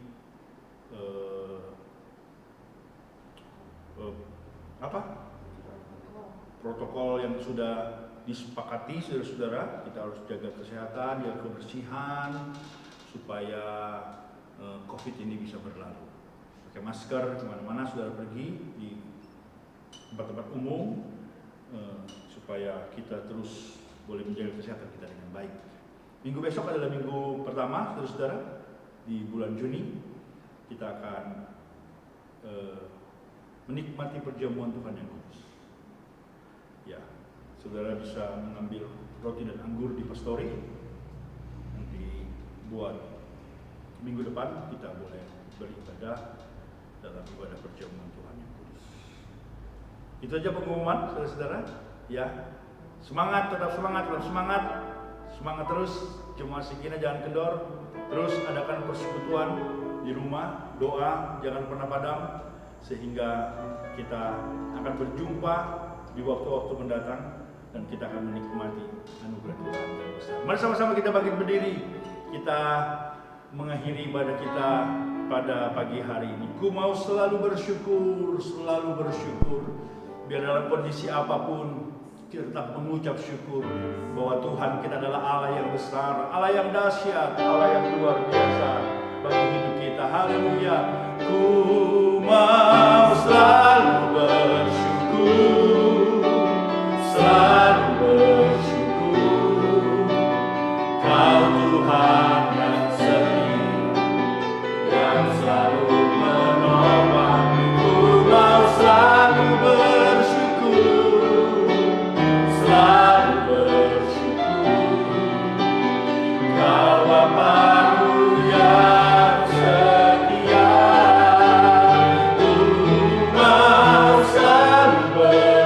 protokol yang sudah disepakati, saudara-saudara. Kita harus jaga kesehatan, jaga kebersihan, supaya COVID ini bisa berlalu. Pakai masker kemana-mana saudara pergi, di tempat-tempat umum, supaya kita terus boleh menjaga kesehatan kita dengan baik. Minggu besok adalah minggu pertama, saudara-saudara, di bulan Juni. Kita akan menikmati perjamuan Tuhan yang kudus. Ya, saudara bisa mengambil roti dan anggur di pastori. Nanti buat minggu depan kita boleh beribadah dalam ibadah perjamuan Tuhan yang kudus. Itu aja pengumuman, saudara-saudara. Ya, semangat, tetap semangat, tetap semangat. Semangat terus, Jemaat Shekhinah jangan kendor. Terus adakan persekutuan di rumah, doa jangan pernah padam, sehingga kita akan berjumpa di waktu-waktu mendatang dan kita akan menikmati anugerah Tuhan yang besar. Mari sama-sama kita bangkit berdiri, kita mengakhiri ibadah kita pada pagi hari ini. Ku mau selalu bersyukur, biar dalam kondisi apapun kita tetap mengucap syukur bahwa Tuhan kita adalah Allah yang besar, Allah yang dahsyat, Allah yang luar biasa bagi hidup kita. Haleluya. Ku mau selalu bersyukur, selalu bersyukur. Kau Tuhan yang setia, yang selalu menolong. Ku mau selalu bersyukur, selalu bersyukur. Kau Bapa-Ku yang setia, ku mau selalu bersyukur.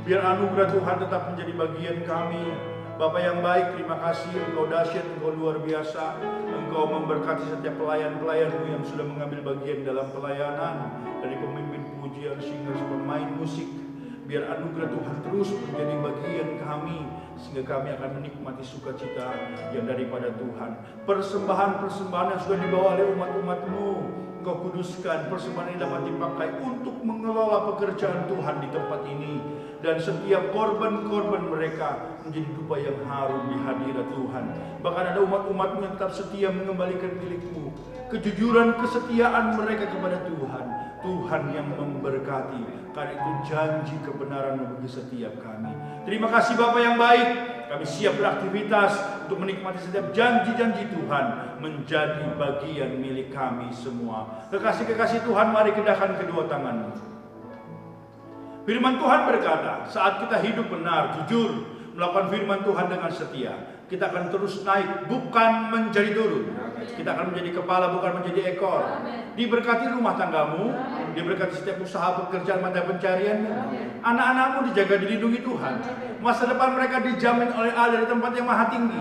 Biar anugerah Tuhan tetap menjadi bagian kami. Bapa yang baik, terima kasih. Engkau dahsyat, Engkau luar biasa. Engkau memberkati setiap pelayan-pelayan-Mu yang sudah mengambil bagian dalam pelayanan. Dari pemimpin pujian, singers, pemain musik. Biar anugerah Tuhan terus menjadi bagian kami, sehingga kami akan menikmati sukacita yang daripada Tuhan. Persembahan-persembahan yang sudah dibawa oleh umat-umat-Mu, Engkau kuduskan. Persembahan ini dapat dipakai untuk mengelola pekerjaan Tuhan di tempat ini. Dan setiap korban-korban mereka menjadi dupa yang harum di hadirat Tuhan. Bahkan ada umat-umat-Mu yang tetap setia mengembalikan milik-Mu. Kejujuran, kesetiaan mereka kepada Tuhan, Tuhan yang memberkati. Karena itu janji kebenaran bagi setiap kami. Terima kasih Bapa yang baik. Kami siap beraktivitas untuk menikmati setiap janji-janji Tuhan menjadi bagian milik kami semua. Kekasih-kekasih Tuhan, mari kedahkan kedua tangan. Firman Tuhan berkata, saat kita hidup benar, jujur, melakukan firman Tuhan dengan setia, kita akan terus naik, bukan menjadi turun. Kita akan menjadi kepala, bukan menjadi ekor. Diberkati rumah tanggamu, diberkati setiap usaha pekerjaan mata pencarianmu. Anak-anakmu dijaga, dilindungi Tuhan. Masa depan mereka dijamin oleh Allah dari tempat yang maha tinggi.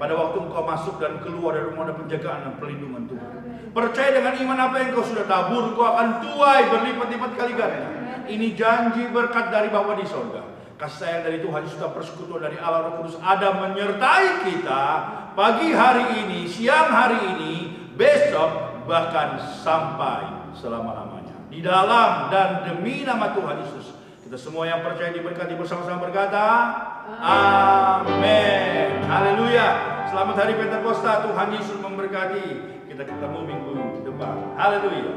Pada waktu engkau masuk dan keluar dari rumah, ada penjagaan dan perlindungan Tuhan. Percaya dengan iman apa yang kau sudah tabur, kau akan tuai berlipat-lipat kali ganda. Ini janji berkat dari Bapa di sorga. Kasih sayang dari Tuhan, sudah persekutuan dari Allah Roh Kudus ada menyertai kita pagi hari ini, siang hari ini, besok, bahkan sampai selama-lamanya. Di dalam dan demi nama Tuhan Yesus, kita semua yang percaya diberkati bersama-sama berkata, amin. Haleluya. Selamat hari Pentakosta. Tuhan Yesus memberkati. Kita ketemu minggu depan. Haleluya.